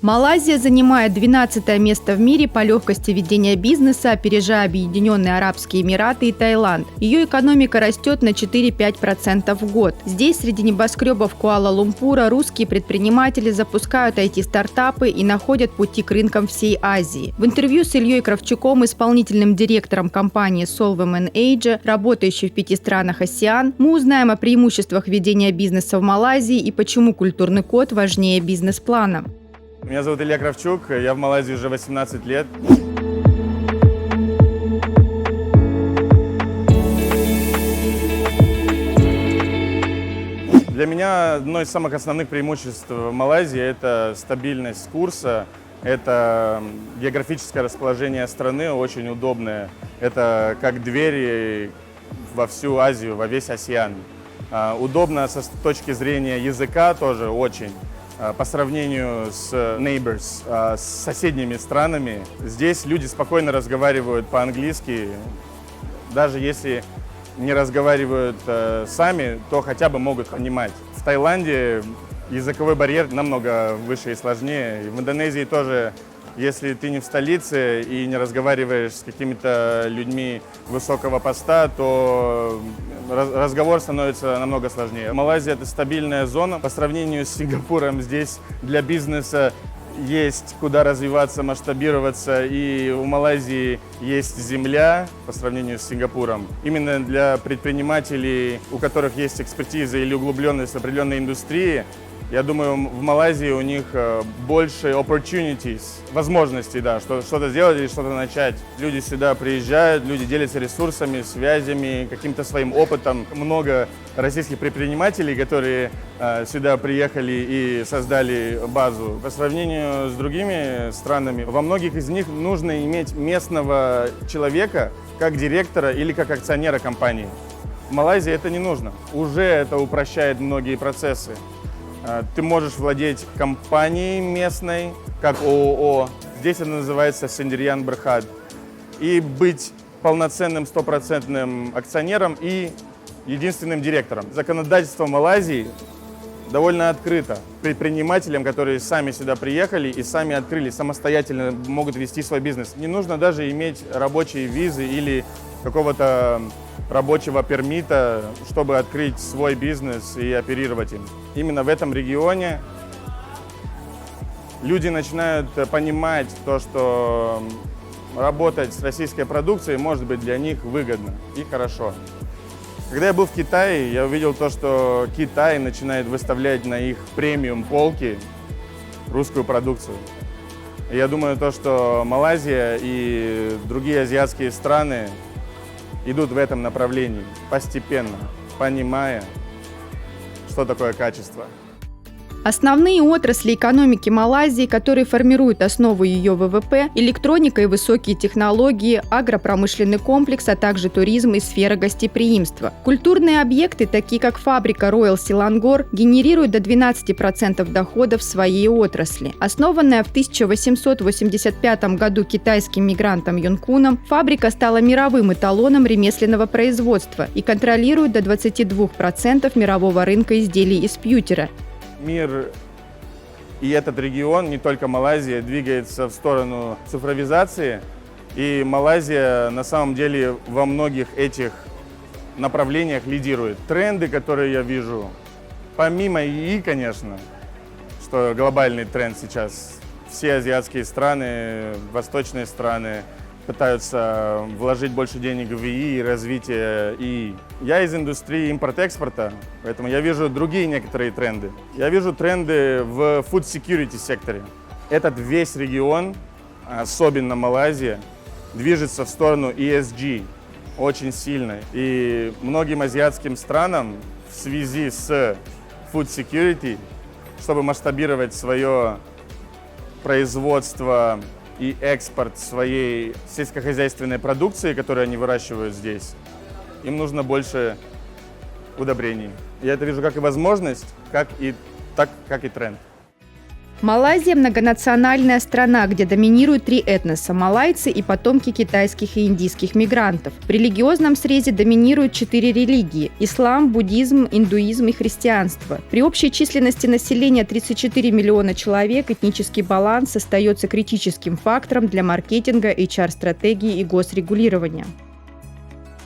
Малайзия занимает 12 место в мире по легкости ведения бизнеса, опережая Объединенные Арабские Эмираты и Таиланд. Ее экономика растет на 4-5% в год. Здесь, среди небоскребов Куала-Лумпура, русские предприниматели запускают IT-стартапы и находят пути к рынкам всей Азии. В интервью с Ильей Кравчуком, исполнительным директором компании Solvem & Asia, работающей в 5 странах АСЕАН, мы узнаем о преимуществах ведения бизнеса в Малайзии и почему культурный код важнее бизнес-плана. Меня зовут Илья Кравчук, я в Малайзии уже 18 лет. Для меня одно из самых основных преимуществ в Малайзии – это стабильность курса, это географическое расположение страны очень удобное, это как двери во всю Азию, во весь АСЕАН. Удобно с точки зрения языка тоже очень. По сравнению с neighbors, с соседними странами, здесь люди спокойно разговаривают по-английски. Даже если не разговаривают сами, то хотя бы могут понимать. В Таиланде языковой барьер намного выше и сложнее. В Индонезии тоже, если ты не в столице и не разговариваешь с какими-то людьми высокого поста, то разговор становится намного сложнее. Малайзия – это стабильная зона. По сравнению с Сингапуром здесь для бизнеса есть куда развиваться, масштабироваться, и у Малайзии есть земля по сравнению с Сингапуром. Именно для предпринимателей, у которых есть экспертиза или углубленность в определенной индустрии, я думаю, в Малайзии у них больше opportunities, возможностей, да, что-то сделать или что-то начать. Люди сюда приезжают, люди делятся ресурсами, связями, каким-то своим опытом. Много российских предпринимателей, которые сюда приехали и создали базу. По сравнению с другими странами, во многих из них нужно иметь местного человека как директора или как акционера компании. В Малайзии это не нужно. Уже это упрощает многие процессы. Ты можешь владеть компанией местной, как ООО, здесь это называется Сендirian Berhad, и быть полноценным стопроцентным акционером и единственным директором. Законодательство Малайзии довольно открыто. Предпринимателям, которые сами сюда приехали и сами открыли, самостоятельно могут вести свой бизнес. Не нужно даже иметь рабочие визы или какого-то рабочего пермита, чтобы открыть свой бизнес и оперировать им. Именно в этом регионе люди начинают понимать то, что работать с российской продукцией может быть для них выгодно и хорошо. Когда я был в Китае, я увидел то, что Китай начинает выставлять на их премиум полки русскую продукцию. И я думаю, то, что Малайзия и другие азиатские страны идут в этом направлении постепенно, понимая, что такое качество. Основные отрасли экономики Малайзии, которые формируют основу ее ВВП – электроника и высокие технологии, агропромышленный комплекс, а также туризм и сфера гостеприимства. Культурные объекты, такие как фабрика Royal Selangor, генерируют до 12% доходов в своей отрасли. Основанная в 1885 году китайским мигрантом Юнкуном, фабрика стала мировым эталоном ремесленного производства и контролирует до 22% мирового рынка изделий из пьютера. Мир и этот регион, не только Малайзия, двигается в сторону цифровизации. И Малайзия на самом деле во многих этих направлениях лидирует. Тренды, которые я вижу, помимо ИИ, конечно, что глобальный тренд сейчас, все азиатские страны, восточные страны пытаются вложить больше денег в ИИ и развитие ИИ. Я из индустрии импорт-экспорта, поэтому я вижу другие некоторые тренды. Я вижу тренды в food security секторе. Этот весь регион, особенно Малайзия, движется в сторону ESG очень сильно. И многим азиатским странам в связи с food security, чтобы масштабировать свое производство и экспорт своей сельскохозяйственной продукции, которую они выращивают здесь, им нужно больше удобрений. Я это вижу как и возможность, так как и тренд. Малайзия – многонациональная страна, где доминируют три этноса – малайцы и потомки китайских и индийских мигрантов. В религиозном срезе доминируют 4 религии – ислам, буддизм, индуизм и христианство. При общей численности населения 34 миллиона человек этнический баланс остается критическим фактором для маркетинга, HR-стратегии и госрегулирования.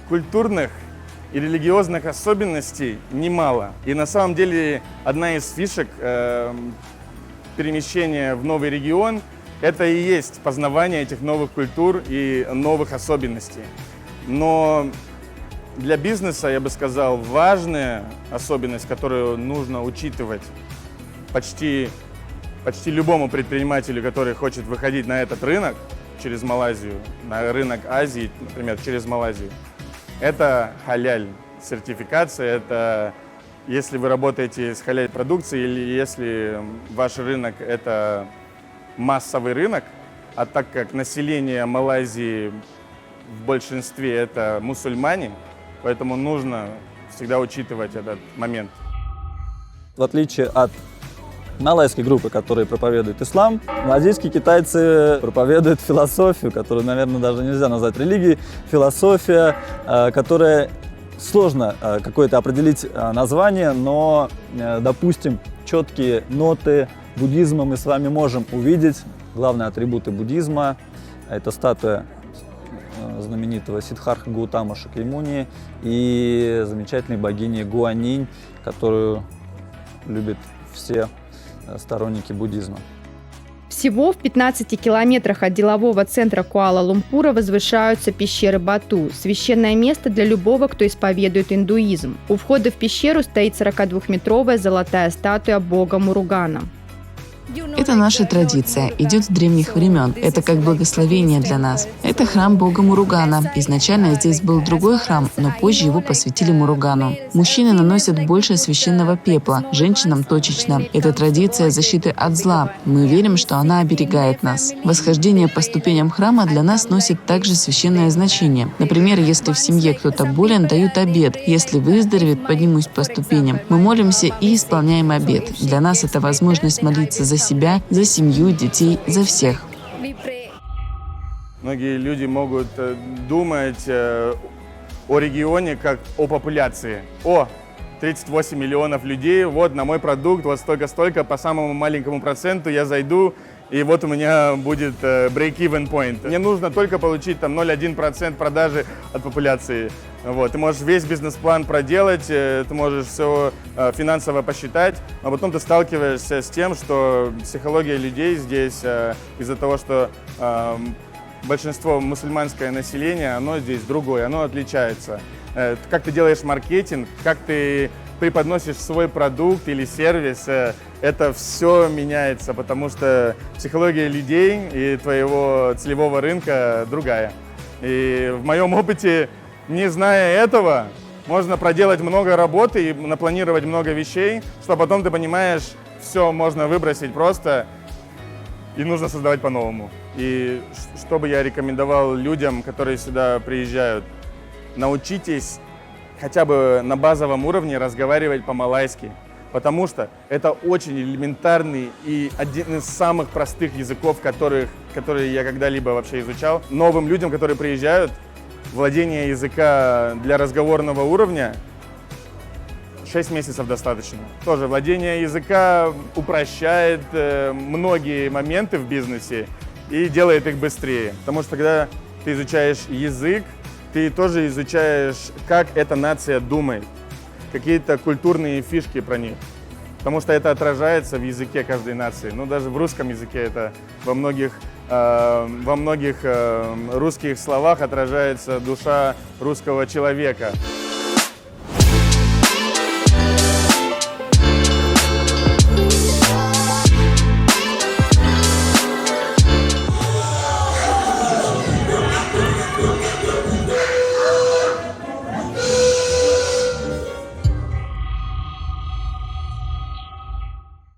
Культурных и религиозных особенностей немало. И на самом деле одна из фишек перемещения в новый регион – это и есть познавание этих новых культур и новых особенностей. Но для бизнеса, я бы сказал, важная особенность, которую нужно учитывать почти любому предпринимателю, который хочет выходить на этот рынок через Малайзию, на рынок Азии, например, через Малайзию, это халяль сертификация, это если вы работаете с халяль-продукцией или если ваш рынок – это массовый рынок, а так как население Малайзии в большинстве это мусульмане, поэтому нужно всегда учитывать этот момент. В отличие от малайской группы, которые проповедуют ислам, малазийские китайцы проповедуют философию, которую, наверное, даже нельзя назвать религией, философия, которая сложно какое-то определить название, но, допустим, четкие ноты буддизма мы с вами можем увидеть. Главные атрибуты буддизма – это статуя знаменитого Сиддхартха Гаутамы Шакьямуни и замечательной богини Гуанинь, которую любят все сторонники буддизма. Всего в 15 километрах от делового центра Куала-Лумпура возвышаются пещеры Бату – священное место для любого, кто исповедует индуизм. У входа в пещеру стоит 42-метровая золотая статуя бога Муругана. Это наша традиция, идет с древних времен. Это как благословение для нас. Это храм бога Муругана. Изначально здесь был другой храм, но позже его посвятили Муругану. Мужчины наносят больше священного пепла, женщинам точечно. Это традиция защиты от зла. Мы верим, что она оберегает нас. Восхождение по ступеням храма для нас носит также священное значение. Например, если в семье кто-то болен, дают обет. Если выздоровеет, поднимусь по ступеням. Мы молимся и исполняем обет. Для нас это возможность молиться за себя, за семью, детей, за всех. Многие люди могут думать о регионе как о популяции. 38 миллионов людей, вот на мой продукт, вот столько-столько, по самому маленькому проценту я зайду, и вот у меня будет break-even point. Мне нужно только получить там 0,1% продажи от популяции. Вот. Ты можешь весь бизнес-план проделать, ты можешь все финансово посчитать, а потом ты сталкиваешься с тем, что психология людей здесь из-за того, что большинство мусульманское население, оно здесь другое, оно отличается. Как ты делаешь маркетинг, как ты преподносишь свой продукт или сервис, это все меняется, потому что психология людей и твоего целевого рынка другая. И в моем опыте, не зная этого, можно проделать много работы и напланировать много вещей, что потом ты понимаешь, все можно выбросить просто и нужно создавать по-новому. И что бы я рекомендовал людям, которые сюда приезжают, научитесь хотя бы на базовом уровне разговаривать по-малайски, потому что это очень элементарный и один из самых простых языков, которые я когда-либо вообще изучал. Новым людям, которые приезжают, владение языка для разговорного уровня 6 месяцев достаточно. Тоже владение языка упрощает многие моменты в бизнесе и делает их быстрее. Потому что когда ты изучаешь язык, ты тоже изучаешь, как эта нация думает, какие-то культурные фишки про них. Потому что это отражается в языке каждой нации. Ну, даже в русском языке это во многих русских словах отражается душа русского человека.